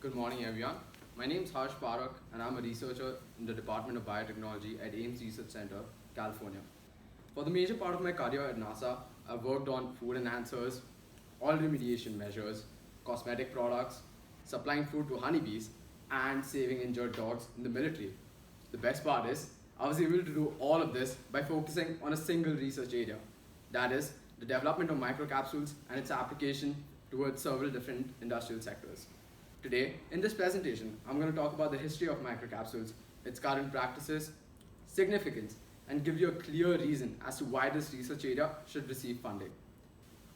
Good morning, everyone. My name is Harsh Parak, and I'm a researcher in the Department of Biotechnology at Ames Research Center, California. For the major part of my career at NASA, I've worked on food enhancers, oil remediation measures, cosmetic products, supplying food to honeybees, and saving injured dogs in the military. The best part is, I was able to do all of this by focusing on a single research area, that is, the development of microcapsules and its application towards several different industrial sectors. Today, in this presentation, I'm going to talk about the history of microcapsules, its current practices, significance, and give you a clear reason as to why this research area should receive funding.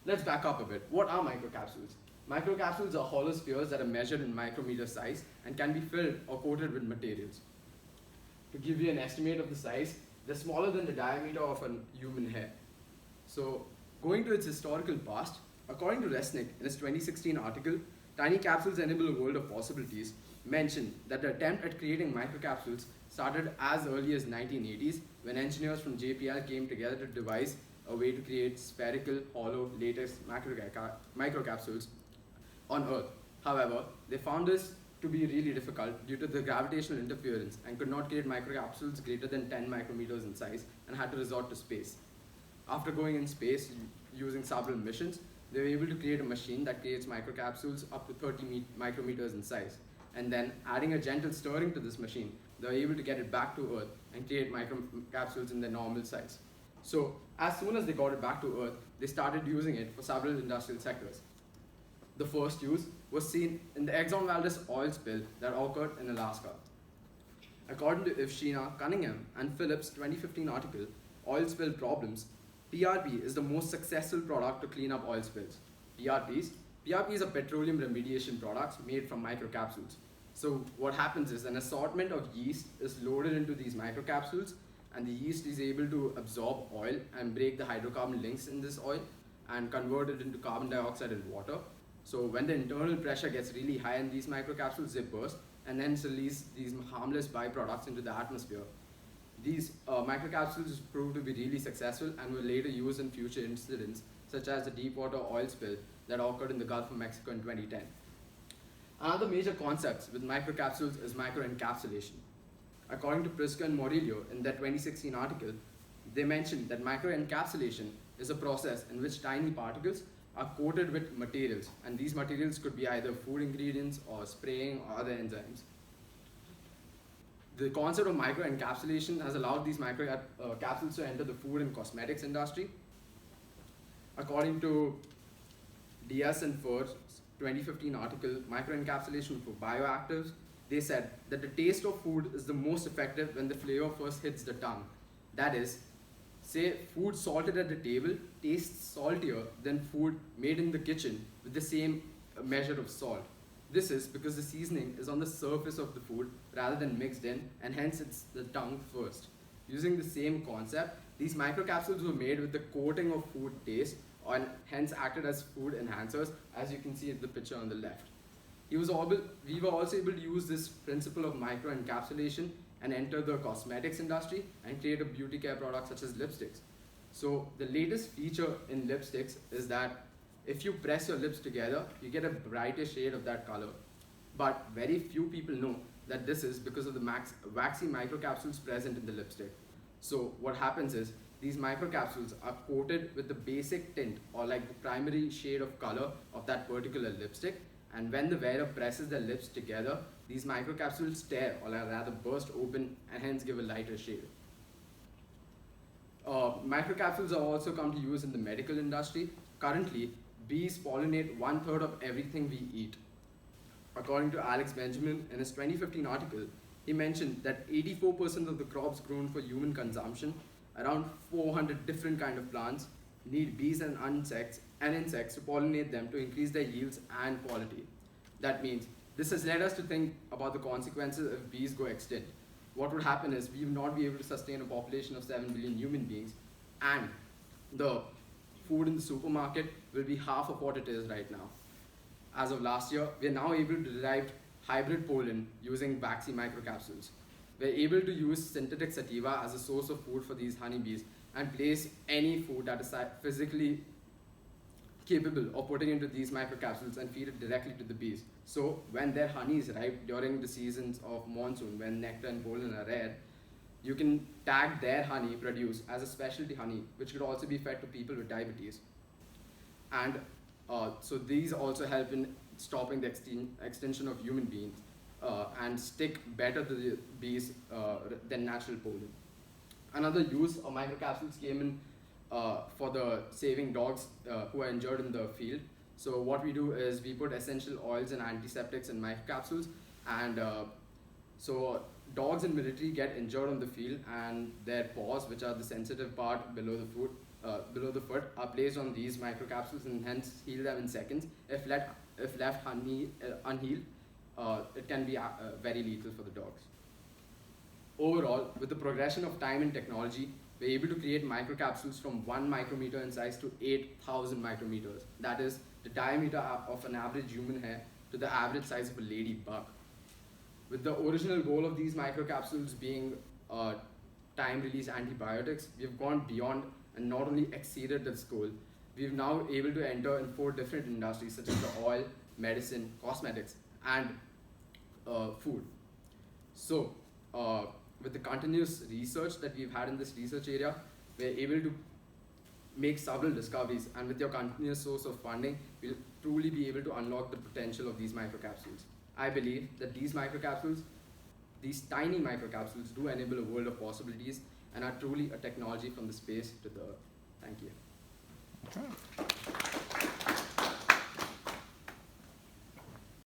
Let's back up a bit. What are microcapsules? Microcapsules are hollow spheres that are measured in micrometer size and can be filled or coated with materials. To give you an estimate of the size, they're smaller than the diameter of a human hair. So, going to its historical past, according to Resnick in his 2016 article, Tiny Capsules Enable a World of Possibilities, mentioned that the attempt at creating microcapsules started as early as 1980s when engineers from JPL came together to devise a way to create spherical, hollow, latex microcapsules on Earth. However, they found this to be really difficult due to the gravitational interference and could not create microcapsules greater than 10 micrometers in size and had to resort to space. After going in space using several missions, they were able to create a machine that creates microcapsules up to 30 micrometers in size. And then adding a gentle stirring to this machine, they were able to get it back to Earth and create microcapsules in their normal size. So as soon as they got it back to Earth, they started using it for several industrial sectors. The first use was seen in the Exxon Valdez oil spill that occurred in Alaska. According to Ivshina Cunningham and Phillips' 2015 article, Oil Spill Problems, PRP is the most successful product to clean up oil spills. PRPs are petroleum remediation products made from microcapsules. So what happens is an assortment of yeast is loaded into these microcapsules, and the yeast is able to absorb oil and break the hydrocarbon links in this oil and convert it into carbon dioxide and water. So when the internal pressure gets really high in these microcapsules, they burst and then release these harmless byproducts into the atmosphere. These microcapsules proved to be really successful and were later used in future incidents, such as the Deepwater oil spill that occurred in the Gulf of Mexico in 2010. Another major concept with microcapsules is microencapsulation. According to Priska and Morillo in their 2016 article, they mentioned that microencapsulation is a process in which tiny particles are coated with materials, and these materials could be either food ingredients or spraying or other enzymes. The concept of microencapsulation has allowed these microcapsules to enter the food and cosmetics industry. According to Diaz and Fur's 2015 article, Microencapsulation for Bioactives, they said that the taste of food is the most effective when the flavor first hits the tongue. That is, say food salted at the table tastes saltier than food made in the kitchen with the same measure of salt. This is because the seasoning is on the surface of the food rather than mixed in, and hence it's the tongue first. Using the same concept, these microcapsules were made with the coating of food taste and hence acted as food enhancers, as you can see in the picture on the left. We were also able to use this principle of microencapsulation and enter the cosmetics industry and create a beauty care product such as lipsticks. So the latest feature in lipsticks is that if you press your lips together, you get a brighter shade of that color. But very few people know that this is because of the waxy microcapsules present in the lipstick. So what happens is these microcapsules are coated with the basic tint or like the primary shade of color of that particular lipstick, and when the wearer presses their lips together, these microcapsules tear or rather burst open and hence give a lighter shade. Microcapsules are also come to use in the medical industry. Currently, bees pollinate 1/3 of everything we eat. According to Alex Benjamin in his 2015 article, he mentioned that 84% of the crops grown for human consumption, around 400 different kind of plants, need bees and insects to pollinate them to increase their yields and quality. That means this has led us to think about the consequences if bees go extinct. What would happen is we will not be able to sustain a population of 7 billion human beings, and the food in the supermarket will be half of what it is right now. As of last year, we are now able to derive hybrid pollen using waxy microcapsules. We are able to use synthetic sativa as a source of food for these honeybees and place any food that is physically capable of putting into these microcapsules and feed it directly to the bees. So when their honey is ripe during the seasons of monsoon, when nectar and pollen are rare, you can tag their honey produced as a specialty honey, which could also be fed to people with diabetes. And so these also help in stopping the extension of human beings and stick better to the bees than natural pollen. Another use of microcapsules came in for the saving dogs who are injured in the field. So what we do is we put essential oils and antiseptics in microcapsules, and so dogs in military get injured on the field, and their paws, which are the sensitive part below the foot, are placed on these microcapsules and hence heal them in seconds. If left unhealed, it can be very lethal for the dogs. Overall, with the progression of time and technology, we're able to create microcapsules from 1 micrometer in size to 8,000 micrometers. That is the diameter of an average human hair to the average size of a ladybug. With the original goal of these microcapsules being time-release antibiotics, we've gone beyond and not only exceeded this goal, we're now able to enter in 4 different industries such as the oil, medicine, cosmetics, and food. So, with the continuous research that we've had in this research area, we're able to make several discoveries, and with your continuous source of funding, we'll truly be able to unlock the potential of these microcapsules. I believe that these tiny microcapsules do enable a world of possibilities and are truly a technology from the space to the earth. Thank you. Okay.